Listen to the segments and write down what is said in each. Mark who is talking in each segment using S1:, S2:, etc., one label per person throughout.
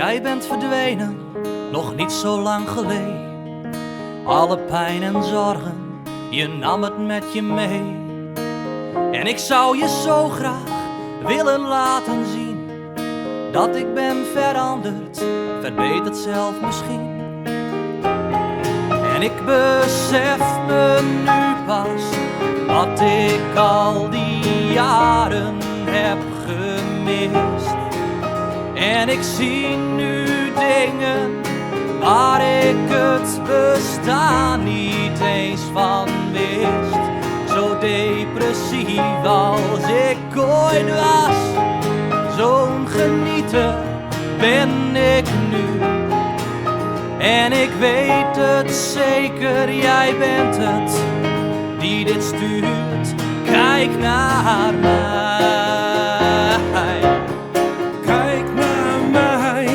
S1: Jij bent verdwenen, nog niet zo lang geleden. Alle pijn en zorgen, je nam het met je mee. En ik zou je zo graag willen laten zien dat ik ben veranderd, verbeterd zelf misschien. En ik besef me nu pas wat ik al die jaren heb gemist. En ik zie nu dingen waar ik het bestaan niet eens van wist. Zo depressief als ik ooit was, zo'n genieter ben ik nu. En ik weet het zeker, jij bent het die dit stuurt. Kijk naar mij,
S2: Kijk naar mij.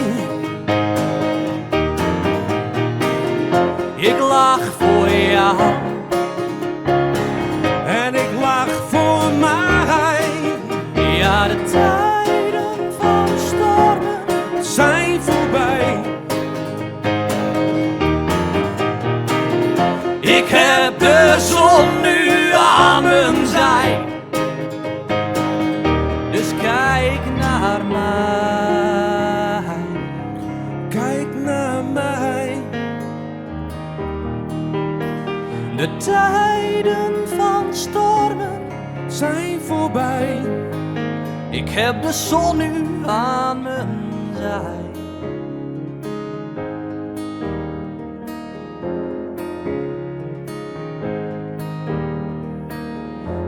S1: ik lach voor jou
S2: En ik lach voor mij.
S1: ja, de tijden van stormen
S2: Zijn voorbij.
S1: ik heb de zon nu aan mijn zij. Dus kijk naar mij.
S2: Kijk naar mij.
S1: De tijden van stormen
S2: Zijn voorbij.
S1: ik heb de zon nu aan mijn zij.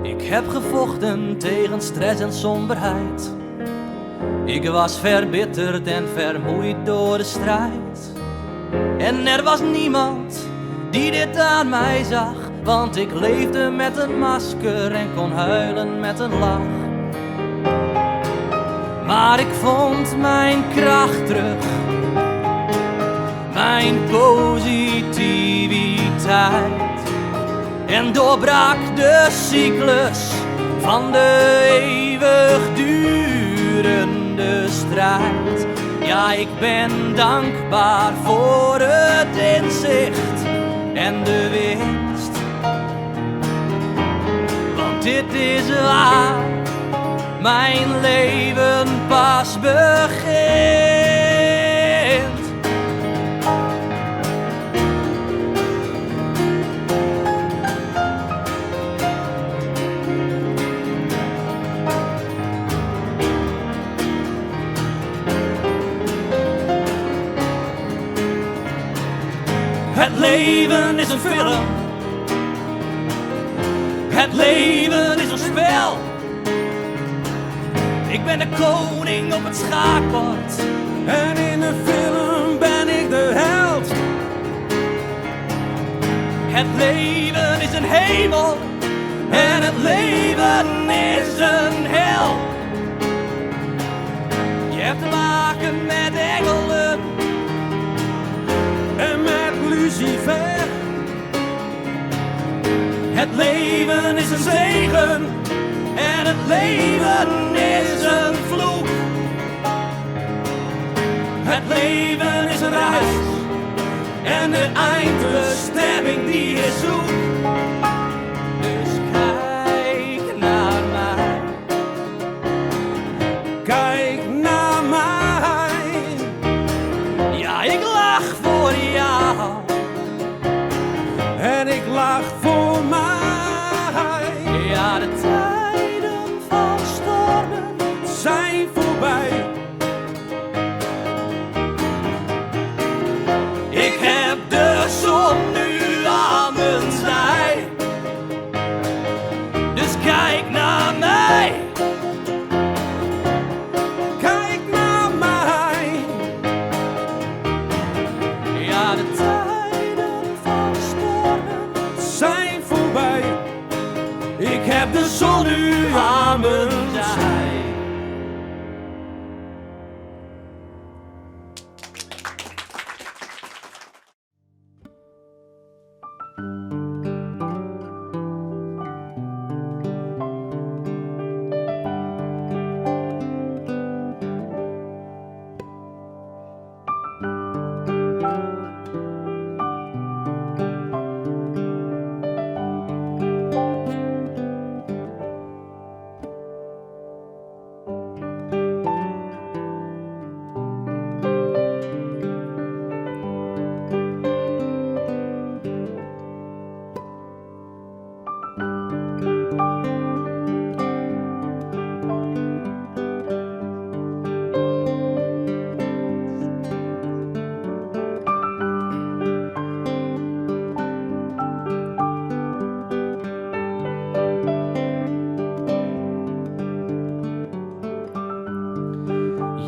S1: Ik heb gevochten tegen stress en somberheid. Ik was verbitterd en vermoeid door de strijd. En er was niemand die dit aan mij zag, want ik leefde met een masker en kon huilen met een lach. Maar ik vond mijn kracht terug, mijn positiviteit. En doorbrak de cyclus van de eeuwigdurende strijd. Ja, ik ben dankbaar voor het inzicht en de winst. Want dit is waar mijn leven pas begint. Het leven is een film. Het leven is een spel. Ik ben de koning op het schaakbord.
S2: En in de film ben ik de held.
S1: Het leven is een hemel. En het leven is een hel. Je hebt te maken met engelen
S2: En met Lucifer.
S1: Het leven is een zegen en het leven is een vloek. Het leven is een reis en de eindbestemming die is zoek. Dus kijk naar mij.
S2: Kijk naar mij.
S1: Ja, ik lach voor jou.
S2: En ik lach voor mij.
S1: Ja, de tijden van stormen
S2: Zijn voorbij.
S1: ik heb de zon nu aan mijn zij.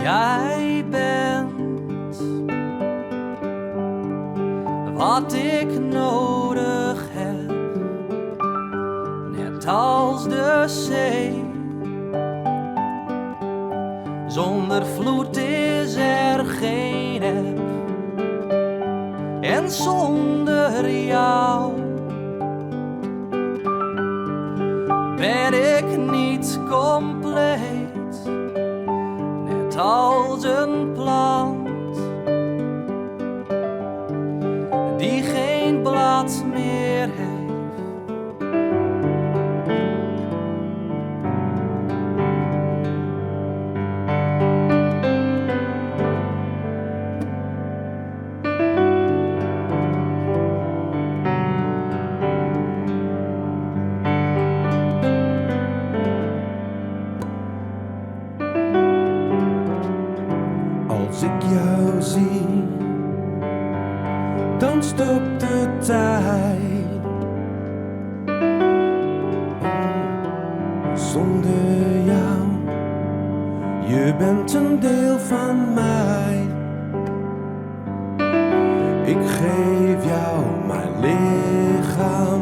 S1: Jij bent wat ik nodig heb, net als de zee. Zonder vloed is er geen eb, en zonder jou ben ik niet compleet, net als een plant die geen blad meer heeft.
S2: Als ik jou zie, dan stopt de tijd. Zonder jou, je bent een deel van mij. Ik geef jou mijn lichaam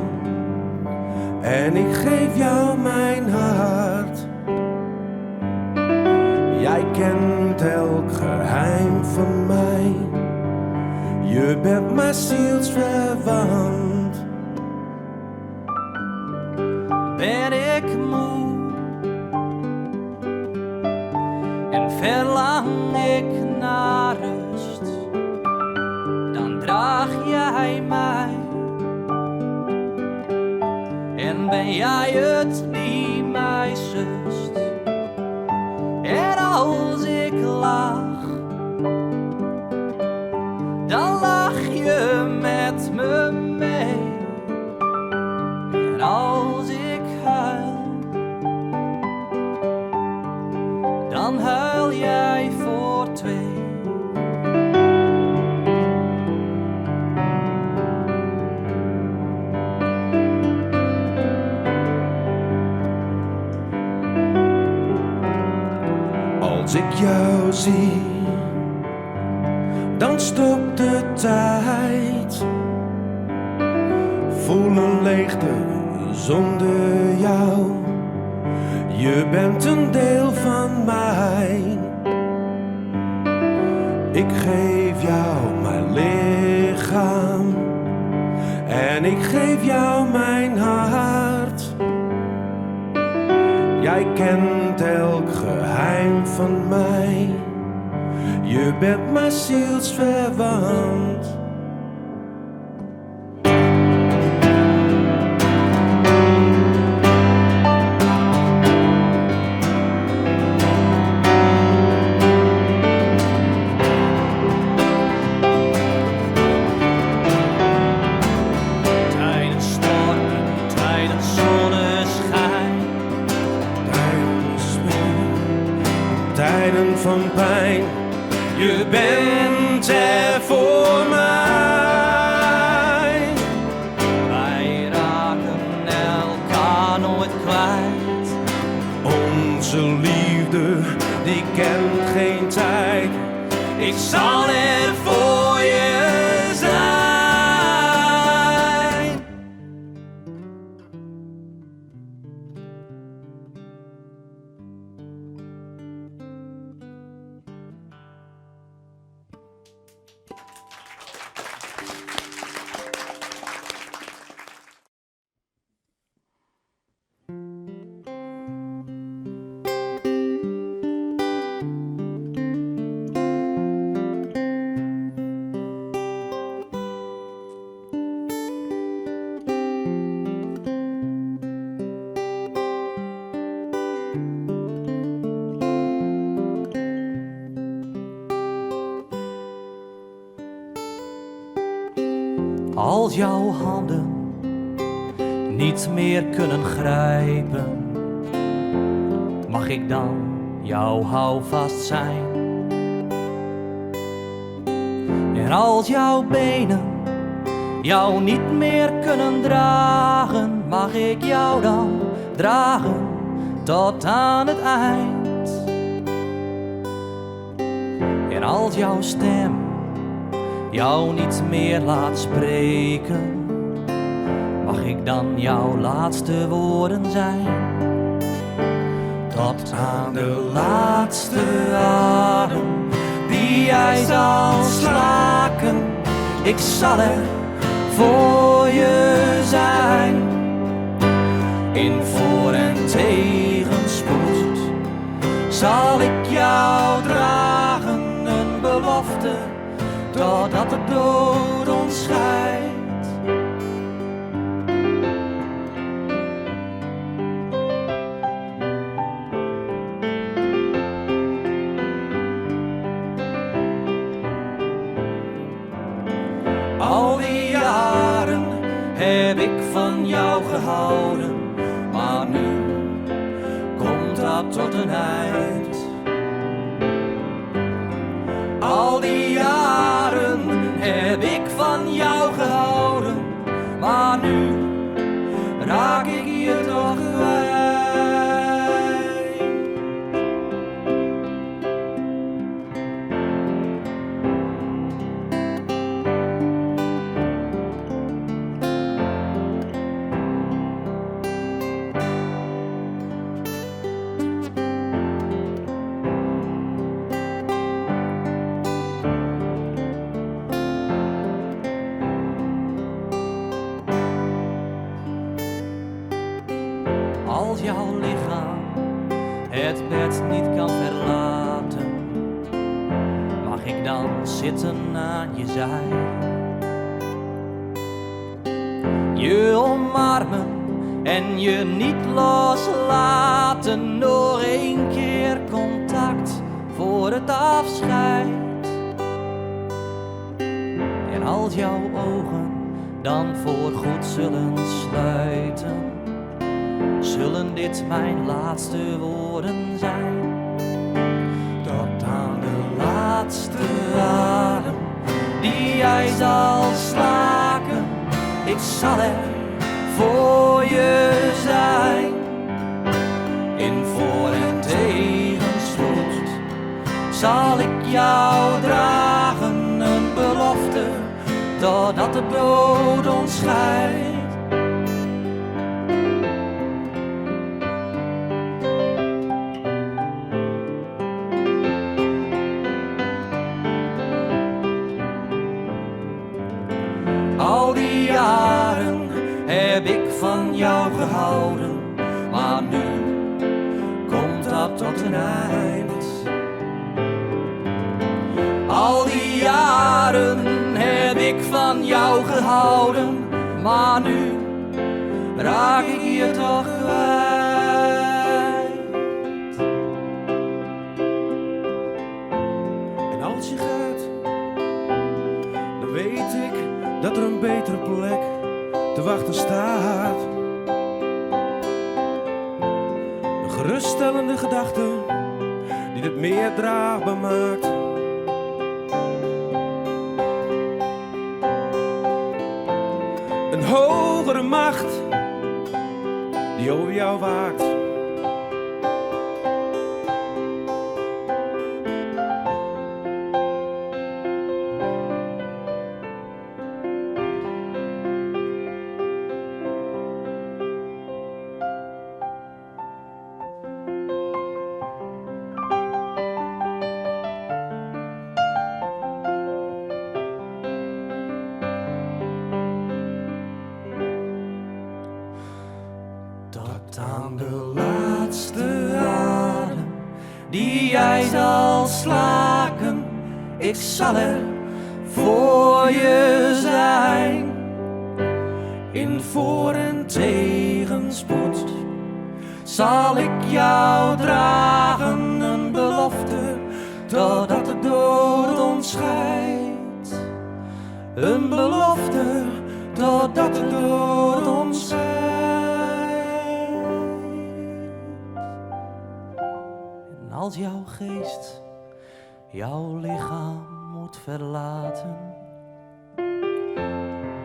S2: en ik geef jou mijn hart. Jij kent elk geheim van mij. Je bent mijn zielsverwant.
S1: Ben ik moe en verlang ik naar rust, dan draag jij mij. En ben jij het die mij zust. En als ik lach, dan lach je met me mee. En als ik huil, dan huil jij voor twee.
S2: Als ik jou zie, dan stopt de tijd. Voel een leegte zonder jou. Je bent een deel van mij. Ik geef jou mijn lichaam en ik geef jou mijn hart. Jij kent elk geheim van mij. Je bent mijn zielsverwant.
S1: Tijdens stormen, tijdens zonneschijn,
S2: Tijden van pijn, je bent er voor mij.
S1: wij raken elkaar nooit kwijt.
S2: Onze liefde, die kent geen tijd.
S1: Ik zal er voor je zijn. Als jouw handen niet meer kunnen grijpen, mag ik dan jouw houvast zijn? En als jouw benen jou niet meer kunnen dragen, mag ik jou dan dragen tot aan het eind? als jouw stem jou niet meer laat spreken, mag ik dan jouw laatste woorden zijn? Tot aan de laatste adem die jij zal slaken, ik zal er voor je zijn. In voor- en tegenspoed zal ik jou dragen, een belofte, totdat de dood ons scheidt. Al die jaren heb ik van jou gehouden, maar nu komt dat tot een eind. Al die jaren heb ik van jou gehouden, maar nu raak ik je toch kwijt. Als jouw lichaam het bed niet kan verlaten, mag ik dan zitten aan je zij? Je omarmen en je niet loslaten, nog 1 keer contact voor het afscheid. En als jouw ogen dan voorgoed zullen sluiten, zullen dit mijn laatste woorden zijn. Tot aan de laatste adem die jij zal slaken, ik zal er voor je zijn. In voor- en tegenspoed zal ik jou dragen, een belofte, totdat de dood ons scheidt. Al die jaren heb ik van jou gehouden, maar nu komt dat tot een eind. Al die jaren heb ik van jou gehouden, maar nu raak ik je toch kwijt.
S2: En als je gaat, dan weet ik dat er een betere plek te wachten staat. Een geruststellende gedachte die het meer draagbaar maakt. Een hogere macht die over jou waakt.
S1: Tot aan de laatste adem die jij zal slaken, ik zal er voor je zijn. In voor- en tegenspoed zal ik jou dragen, een belofte, totdat de dood ons scheidt. Een belofte, totdat de dood ons scheidt. En als jouw geest jouw lichaam moet verlaten,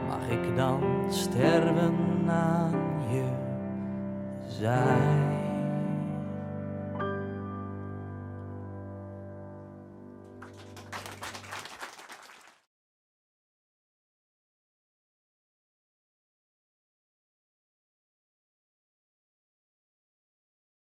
S1: mag ik dan sterven aan je zij?